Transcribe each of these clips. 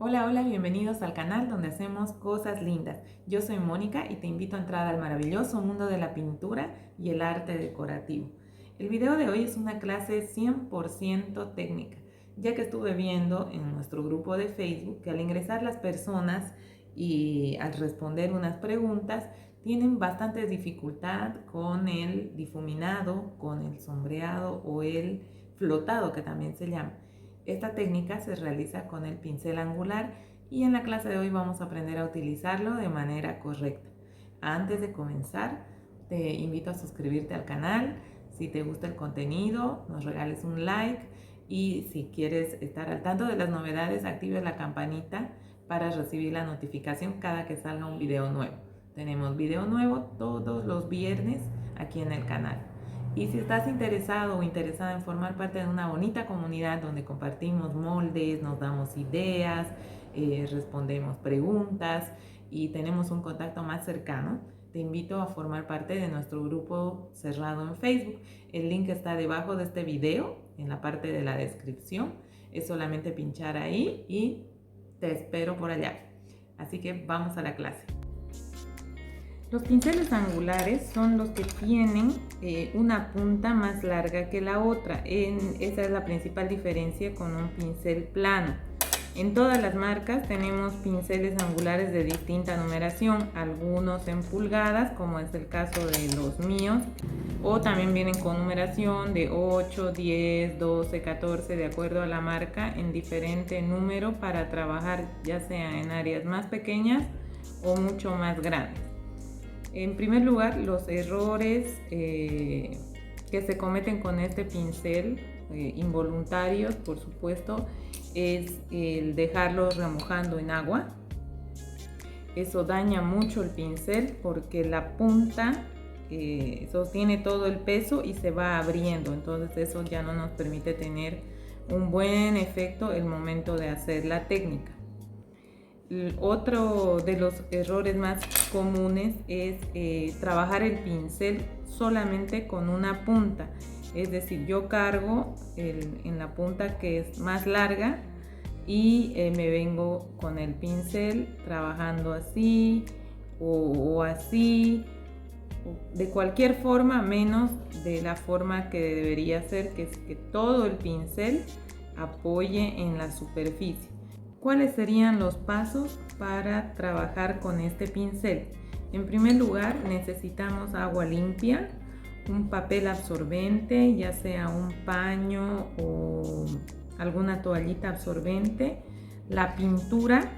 Hola, hola, bienvenidos al canal donde hacemos cosas lindas. Yo soy Mónica y te invito a entrar al maravilloso mundo de la pintura y el arte decorativo. El video de hoy es una clase 100% técnica, ya que estuve viendo en nuestro grupo de Facebook que al ingresar las personas y al responder unas preguntas tienen bastante dificultad con el difuminado, con el sombreado o el flotado, que también se llama. Esta técnica se realiza con el pincel angular y en la clase de hoy vamos a aprender a utilizarlo de manera correcta. Antes de comenzar, te invito a suscribirte al canal. Si te gusta el contenido, nos regales un like y si quieres estar al tanto de las novedades, actives la campanita para recibir la notificación cada que salga un video nuevo. Tenemos video nuevo todos los viernes aquí en el canal. Y si estás interesado o interesada en formar parte de una bonita comunidad donde compartimos moldes, nos damos ideas, respondemos preguntas y tenemos un contacto más cercano, te invito a formar parte de nuestro grupo cerrado en Facebook. El link está debajo de este video, en la parte de la descripción. Es solamente pinchar ahí y te espero por allá. Así que vamos a la clase. Los pinceles angulares son los que tienen una punta más larga que la otra. Esa es la principal diferencia con un pincel plano. En todas las marcas tenemos pinceles angulares de distinta numeración, algunos en pulgadas, como es el caso de los míos, o también vienen con numeración de 8, 10, 12, 14, de acuerdo a la marca, en diferente número para trabajar ya sea en áreas más pequeñas o mucho más grandes. En primer lugar, los errores que se cometen con este pincel, involuntarios por supuesto, es el dejarlo remojando en agua. Eso daña mucho el pincel porque la punta sostiene todo el peso y se va abriendo, entonces eso ya no nos permite tener un buen efecto el momento de hacer la técnica. Otro de los errores más comunes es trabajar el pincel solamente con una punta, es decir, yo cargo en la punta que es más larga y me vengo con el pincel trabajando así o así, de cualquier forma menos de la forma que debería ser, que es que todo el pincel apoye en la superficie. ¿Cuáles serían los pasos para trabajar con este pincel? En primer lugar, necesitamos agua limpia, un papel absorbente, ya sea un paño o alguna toallita absorbente, la pintura.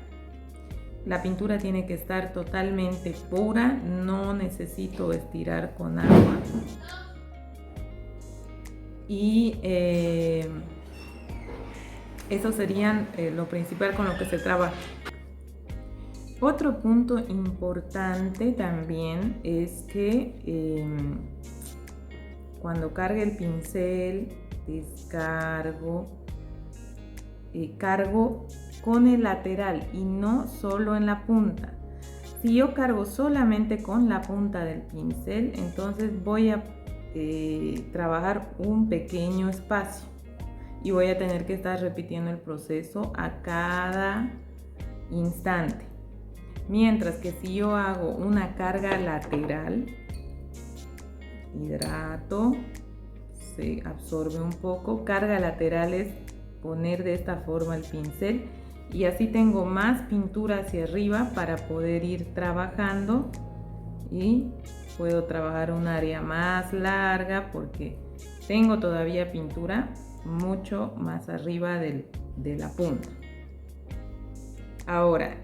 La pintura tiene que estar totalmente pura, no necesito estirar con agua. Y eso serían lo principal con lo que se trabaja. Otro punto importante también es que cuando cargue el pincel, descargo, cargo con el lateral y no solo en la punta. Si yo cargo solamente con la punta del pincel, entonces voy a trabajar un pequeño espacio y voy a tener que estar repitiendo el proceso a cada instante. Mientras que si yo hago una carga lateral, hidrato, se absorbe un poco. Carga lateral es poner de esta forma el pincel y así tengo más pintura hacia arriba para poder ir trabajando y puedo trabajar un área más larga porque tengo todavía pintura mucho más arriba de la punta. Ahora,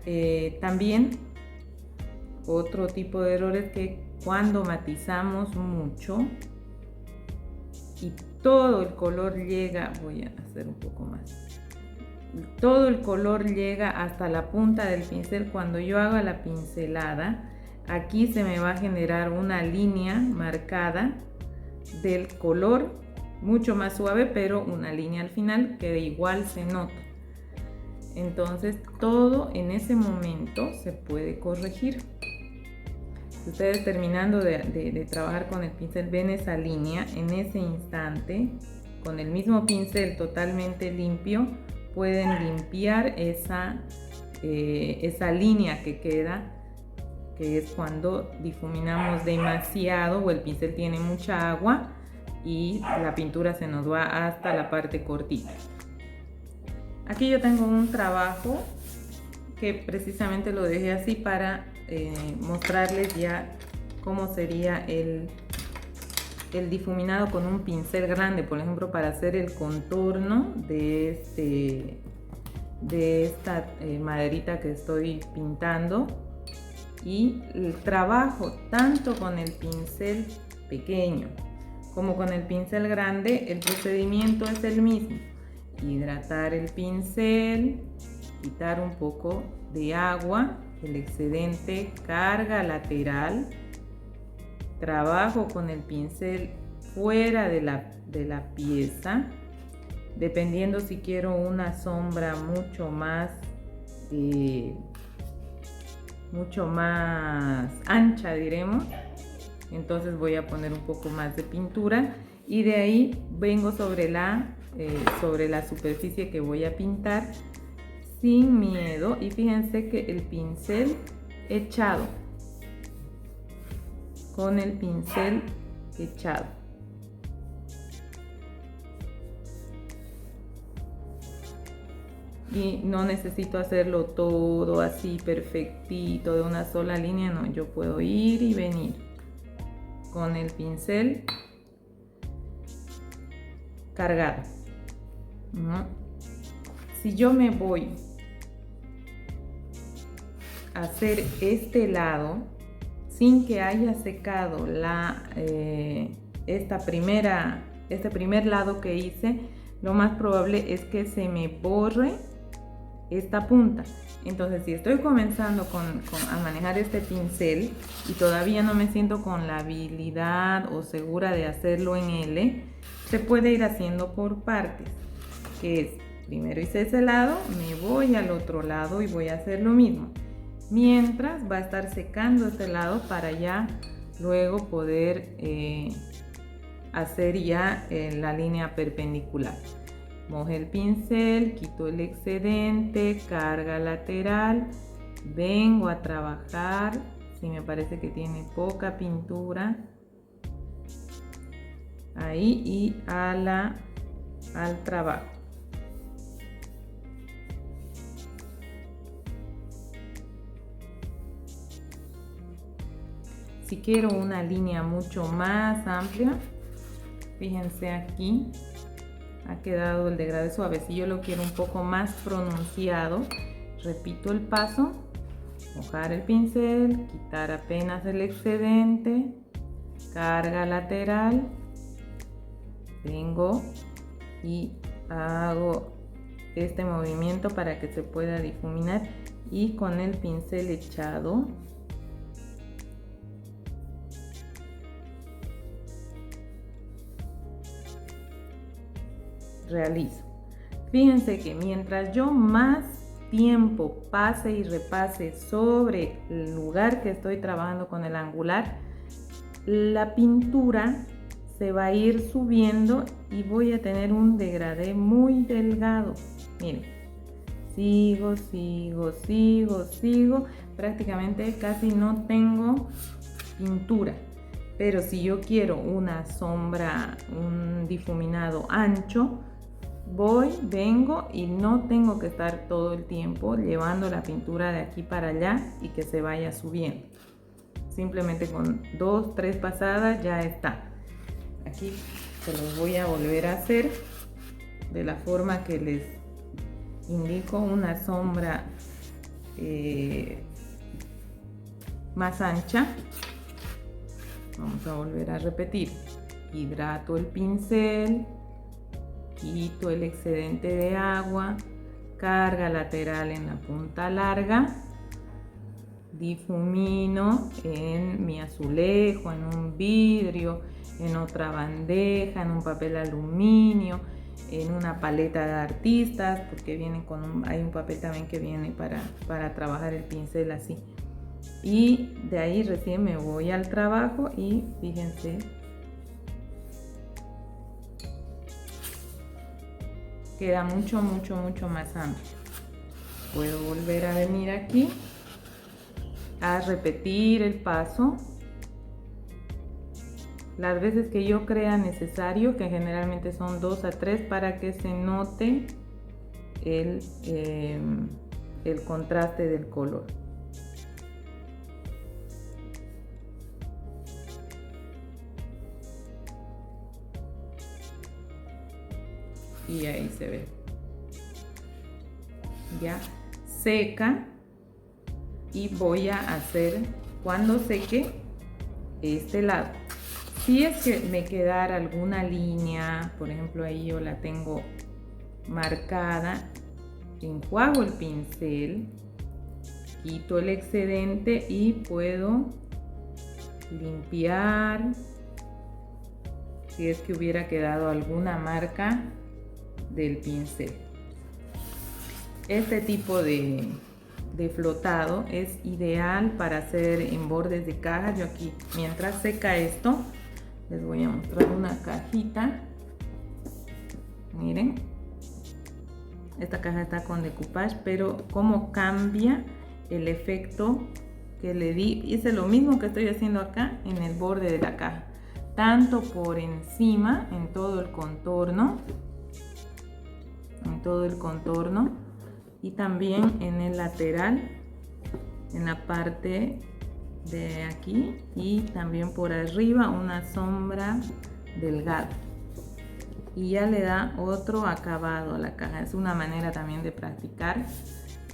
también otro tipo de error es que cuando matizamos mucho y todo el color llega, voy a hacer un poco más, todo el color llega hasta la punta del pincel. Cuando yo haga la pincelada, aquí se me va a generar una línea marcada del color mucho más suave, pero una línea al final que igual se nota. Entonces todo en ese momento se puede corregir. Si ustedes terminando de trabajar con el pincel ven esa línea, en ese instante con el mismo pincel totalmente limpio pueden limpiar esa esa línea que queda, que es cuando difuminamos demasiado o el pincel tiene mucha agua y la pintura se nos va hasta la parte cortita. Aquí yo tengo un trabajo que precisamente lo dejé así para mostrarles ya cómo sería el difuminado con un pincel grande, por ejemplo, para hacer el contorno de esta maderita que estoy pintando. Y el trabajo tanto con el pincel pequeño como con el pincel grande, el procedimiento es el mismo: hidratar el pincel, quitar un poco de agua, el excedente, carga lateral, trabajo con el pincel fuera de la pieza, dependiendo si quiero una sombra mucho más ancha, diremos, entonces voy a poner un poco más de pintura y de ahí vengo sobre la superficie que voy a pintar sin miedo. Y fíjense que el pincel echado, con el pincel echado, y no necesito hacerlo todo así perfectito de una sola línea, no, yo puedo ir y venir con el pincel cargado. Si yo me voy a hacer este lado sin que haya secado este primer lado que hice, lo más probable es que se me borre esta punta. Entonces, si estoy comenzando a manejar este pincel y todavía no me siento con la habilidad o segura de hacerlo en L, se puede ir haciendo por partes, que es: primero hice ese lado, me voy al otro lado y voy a hacer lo mismo, mientras va a estar secando este lado para ya luego poder hacer ya la línea perpendicular. Moje el pincel, quito el excedente, carga lateral, vengo a trabajar. Si me parece que tiene poca pintura, ahí, y al trabajo. Si quiero una línea mucho más amplia, fíjense aquí, ha quedado el degradé suave. Si yo lo quiero un poco más pronunciado, repito el paso: mojar el pincel, quitar apenas el excedente, carga lateral, vengo y hago este movimiento para que se pueda difuminar, y con el pincel echado realizo. Fíjense que mientras yo más tiempo pase y repase sobre el lugar que estoy trabajando con el angular, la pintura se va a ir subiendo y voy a tener un degradé muy delgado. Miren, sigo, prácticamente casi no tengo pintura. Pero si yo quiero una sombra, un difuminado ancho, vengo y no tengo que estar todo el tiempo llevando la pintura de aquí para allá y que se vaya subiendo. Simplemente con 2-3 pasadas ya está. Aquí se los voy a volver a hacer de la forma que les indico, una sombra más ancha. Vamos a volver a repetir: hidrato el pincel, quito el excedente de agua, carga lateral en la punta larga, difumino en mi azulejo, en un vidrio, en otra bandeja, en un papel aluminio, en una paleta de artistas, porque viene hay un papel también que viene para trabajar el pincel así. Y de ahí recién me voy al trabajo y fíjense, queda mucho más amplio. Puedo volver a venir aquí a repetir el paso las veces que yo crea necesario, que generalmente son 2 a 3, para que se note el contraste del color. Y ahí se ve. Ya seca. Y voy a hacer, cuando seque, este lado. Si es que me quedara alguna línea, por ejemplo ahí yo la tengo marcada, enjuago el pincel, quito el excedente y puedo limpiar si es que hubiera quedado alguna marca del pincel. Este tipo de flotado es ideal para hacer en bordes de cajas. Yo aquí, mientras seca esto, les voy a mostrar una cajita. Miren, esta caja está con decoupage, pero cómo cambia el efecto que le di. Hice lo mismo que estoy haciendo acá en el borde de la caja, tanto por encima, en todo el contorno, y también en el lateral, en la parte de aquí, y también por arriba una sombra delgada, y ya le da otro acabado a la caja. Es una manera también de practicar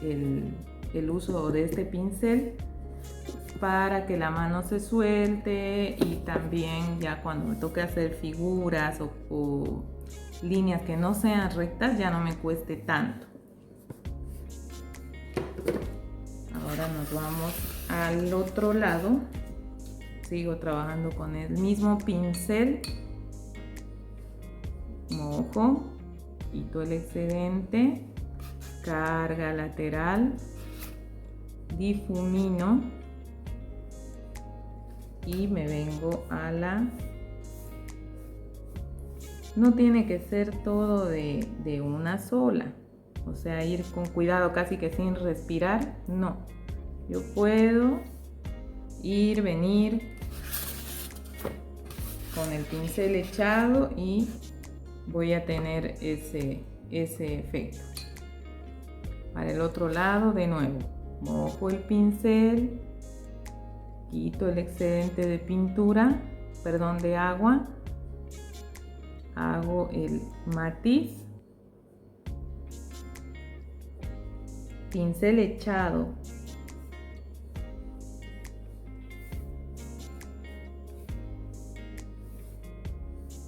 el uso de este pincel para que la mano se suelte, y también ya cuando me toque hacer figuras o líneas que no sean rectas, ya no me cueste tanto. Ahora nos vamos al otro lado. Sigo trabajando con el mismo pincel. Mojo, quito el excedente, carga lateral, difumino y me vengo a la... No tiene que ser todo de una sola, o sea, ir con cuidado, casi que sin respirar, no. Yo puedo ir, venir con el pincel echado y voy a tener ese efecto. Para el otro lado, de nuevo, mojo el pincel, quito el excedente de pintura, perdón, de agua, hago el matiz, pincel echado,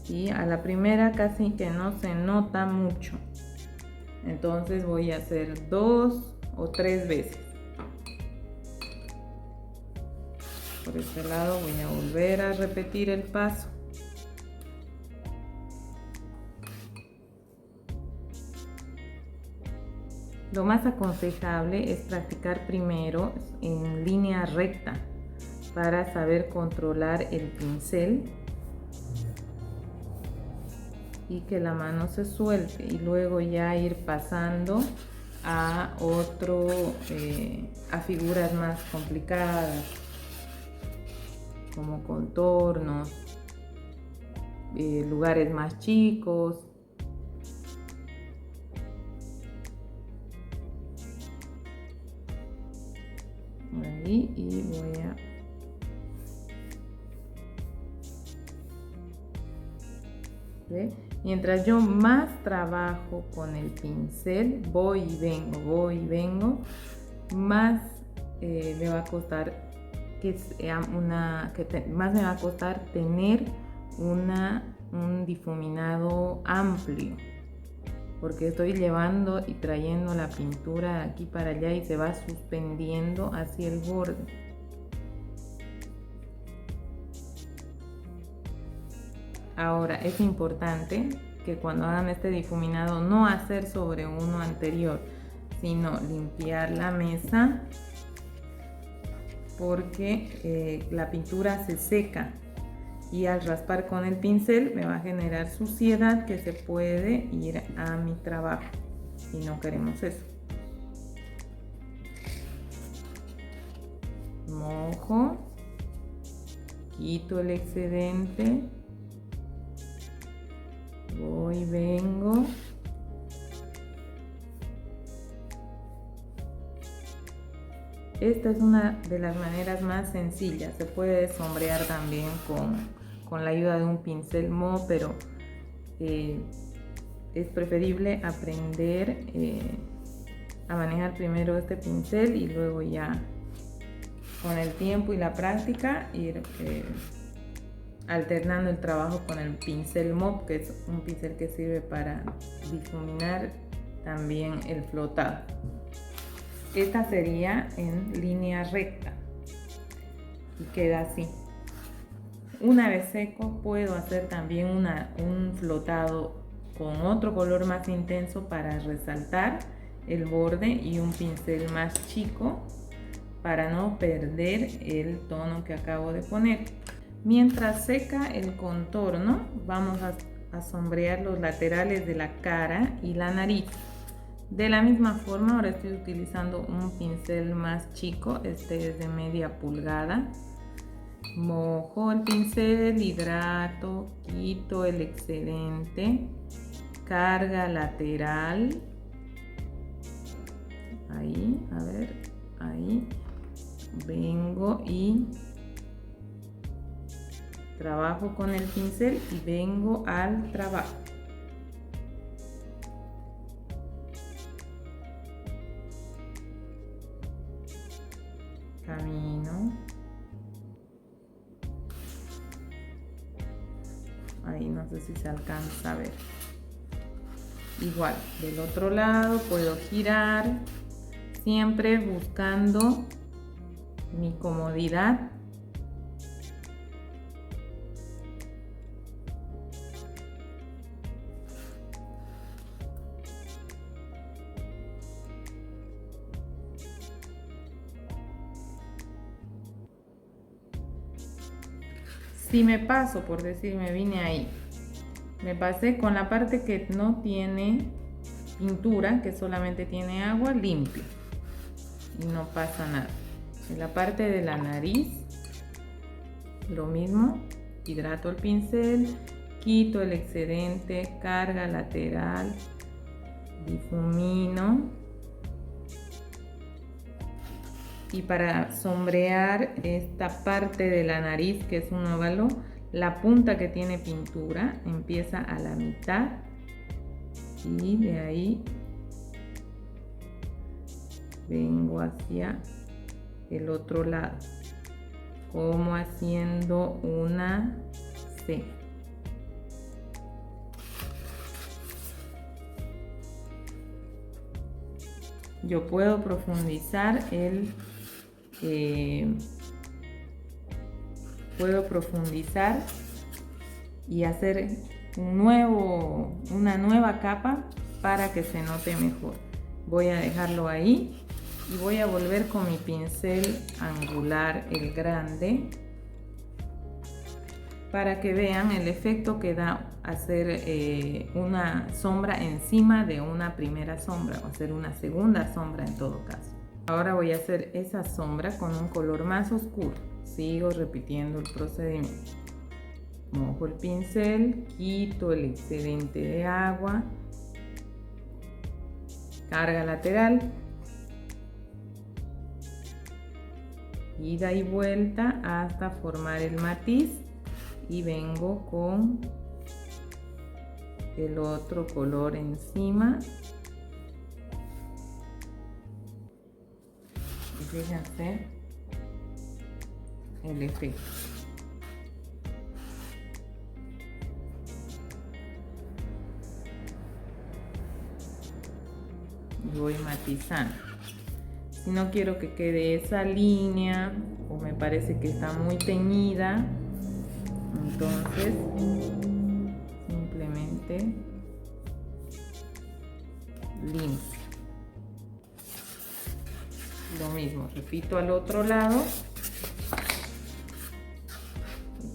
y a la primera casi que no se nota mucho, entonces voy a hacer 2 o 3 veces. Por este lado voy a volver a repetir el paso. Lo más aconsejable es practicar primero en línea recta para saber controlar el pincel y que la mano se suelte, y luego ya ir pasando a a figuras más complicadas como contornos, lugares más chicos. Ahí, y voy a ¿ve? Mientras yo más trabajo con el pincel, voy y vengo, más me va a costar más me va a costar tener un difuminado amplio, porque estoy llevando y trayendo la pintura de aquí para allá y se va suspendiendo hacia el borde. Ahora es importante que cuando hagan este difuminado no hacer sobre uno anterior, sino limpiar la mesa, porque la pintura se seca y al raspar con el pincel me va a generar suciedad que se puede ir a mi trabajo y no queremos eso. mojo, quito el excedente, voy, vengo, esta es una de las maneras más sencillas. Se puede sombrear también con la ayuda de un pincel Mo, pero es preferible aprender a manejar primero este pincel y luego ya con el tiempo y la práctica ir alternando el trabajo con el pincel Mop, que es un pincel que sirve para difuminar también el flotado. Esta sería en línea recta y queda así. Una vez seco puedo hacer también un flotado con otro color más intenso para resaltar el borde y un pincel más chico para no perder el tono que acabo de poner. Mientras seca el contorno, vamos a sombrear los laterales de la cara y la nariz. De la misma forma, ahora estoy utilizando un pincel más chico, este es de media pulgada. Mojo el pincel, hidrato, quito el excedente, carga lateral, ahí, a ver, ahí, vengo y trabajo con el pincel y vengo al trabajo. Camino. Ahí no sé si se alcanza a ver. Igual, del otro lado puedo girar, siempre buscando mi comodidad. Si me paso, por decir, me vine ahí, me pasé con la parte que no tiene pintura, que solamente tiene agua, limpio y no pasa nada. En la parte de la nariz, lo mismo, hidrato el pincel, quito el excedente, carga lateral, difumino. Y para sombrear esta parte de la nariz, que es un óvalo, la punta que tiene pintura empieza a la mitad y de ahí vengo hacia el otro lado, como haciendo una C. Yo puedo profundizar y hacer una nueva capa para que se note mejor. Voy a dejarlo ahí y voy a volver con mi pincel angular, el grande, para que vean el efecto que da hacer una sombra encima de una primera sombra, o hacer una segunda sombra en todo caso. Ahora voy a hacer esa sombra con un color más oscuro. Sigo repitiendo el procedimiento. Mojo el pincel, quito el excedente de agua, carga lateral, ida y vuelta hasta formar el matiz y vengo con el otro color encima. Y fíjense el efecto. Voy matizando. Si no quiero que quede esa línea o me parece que está muy teñida, entonces simplemente limpio. Lo mismo, repito al otro lado,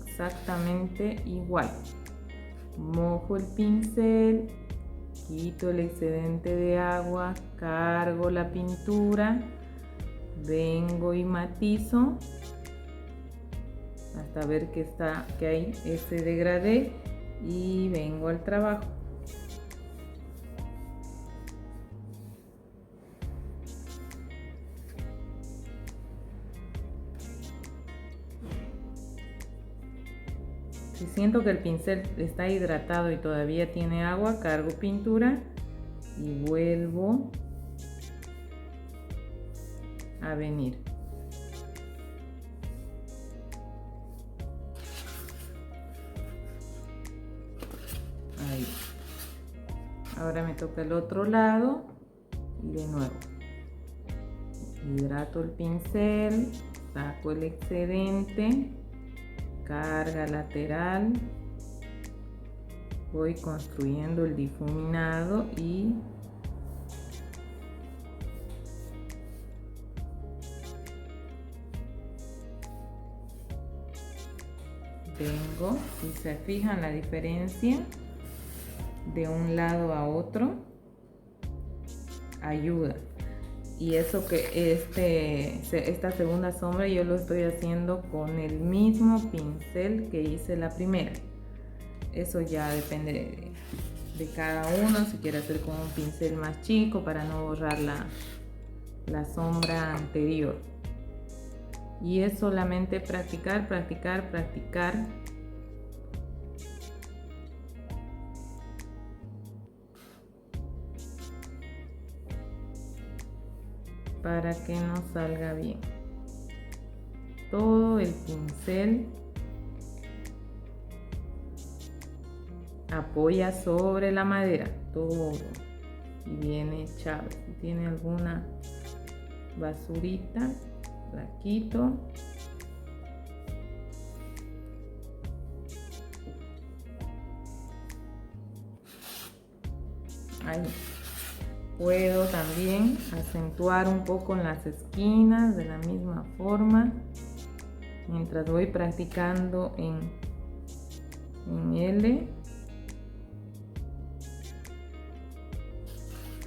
exactamente igual. Mojo el pincel, quito el excedente de agua, cargo la pintura, vengo y matizo hasta ver que hay ese degradé y vengo al trabajo. Si siento que el pincel está hidratado y todavía tiene agua, cargo pintura y vuelvo a venir. Ahí. Ahora me toca el otro lado y de nuevo. Hidrato el pincel, saco el excedente, carga lateral, voy construyendo el difuminado y vengo, y se fijan la diferencia de un lado a otro, ayuda. Y eso que esta segunda sombra yo lo estoy haciendo con el mismo pincel que hice la primera. Eso ya depende de cada uno, si quiere hacer con un pincel más chico para no borrar la sombra anterior. Y es solamente practicar, practicar, practicar. Para que nos salga bien. Todo el pincel apoya sobre la madera, todo, y viene echado. Si tiene alguna basurita, la quito. Ahí. Puedo también acentuar un poco en las esquinas de la misma forma mientras voy practicando en L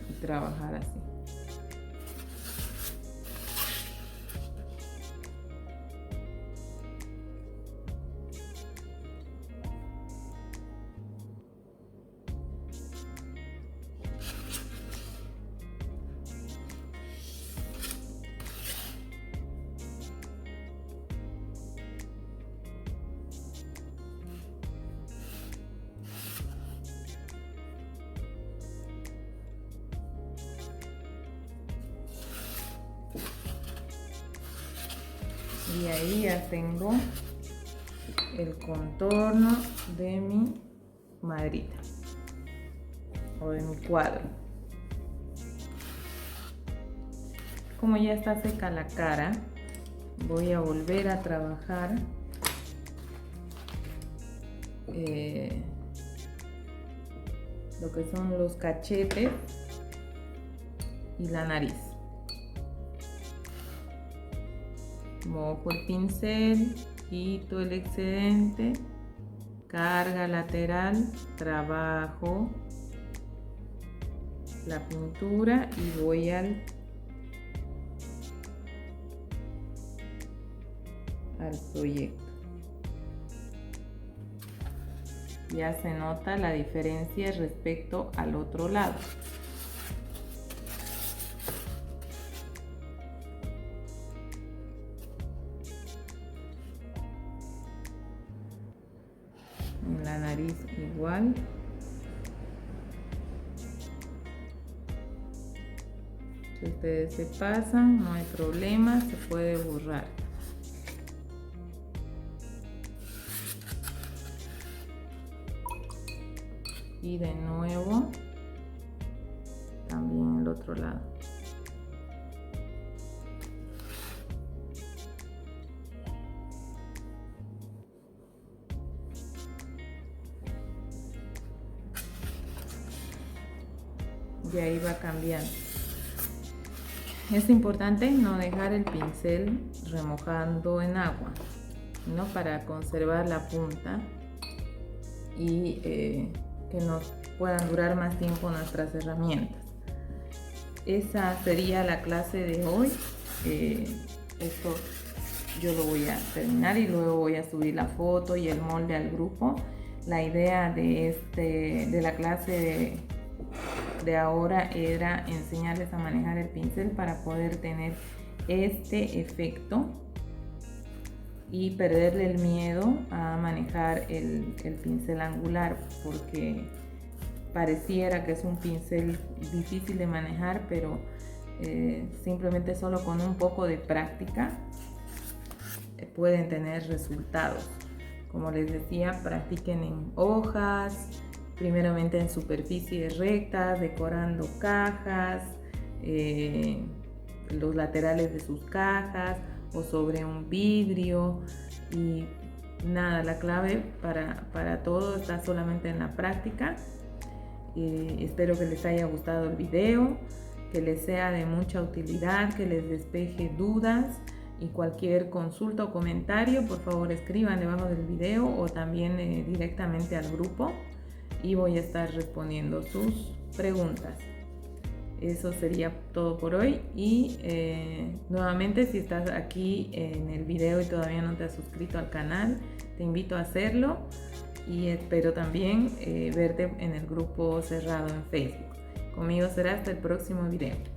y trabajar así. Y ahí ya tengo el contorno de mi maderita o de mi cuadro. Como ya está seca la cara, voy a volver a trabajar lo que son los cachetes y la nariz. Mojo el pincel, quito el excedente, carga lateral, trabajo la pintura y voy al proyecto. Ya se nota la diferencia respecto al otro lado. En la nariz igual. Si ustedes se pasan, no hay problema, se puede borrar. Y de nuevo, también el otro lado. Y ahí va cambiando. Es importante no dejar el pincel remojando en agua, ¿no? Para conservar la punta y que nos puedan durar más tiempo nuestras herramientas. Esa sería la clase de hoy. Esto yo lo voy a terminar y luego voy a subir la foto y el molde al grupo. La idea de la clase de ahora era enseñarles a manejar el pincel para poder tener este efecto y perderle el miedo a manejar el pincel angular, porque pareciera que es un pincel difícil de manejar, pero simplemente solo con un poco de práctica pueden tener resultados. Como les decía, practiquen en hojas, primeramente en superficies rectas, decorando cajas, los laterales de sus cajas o sobre un vidrio. Y nada, la clave para todo está solamente en la práctica. Espero que les haya gustado el video, que les sea de mucha utilidad, que les despeje dudas, y cualquier consulta o comentario por favor escriban debajo del video o también directamente al grupo, y voy a estar respondiendo sus preguntas. Eso sería todo por hoy, y nuevamente, si estás aquí en el video y todavía no te has suscrito al canal, te invito a hacerlo, y espero también verte en el grupo cerrado en Facebook. Conmigo será hasta el próximo video.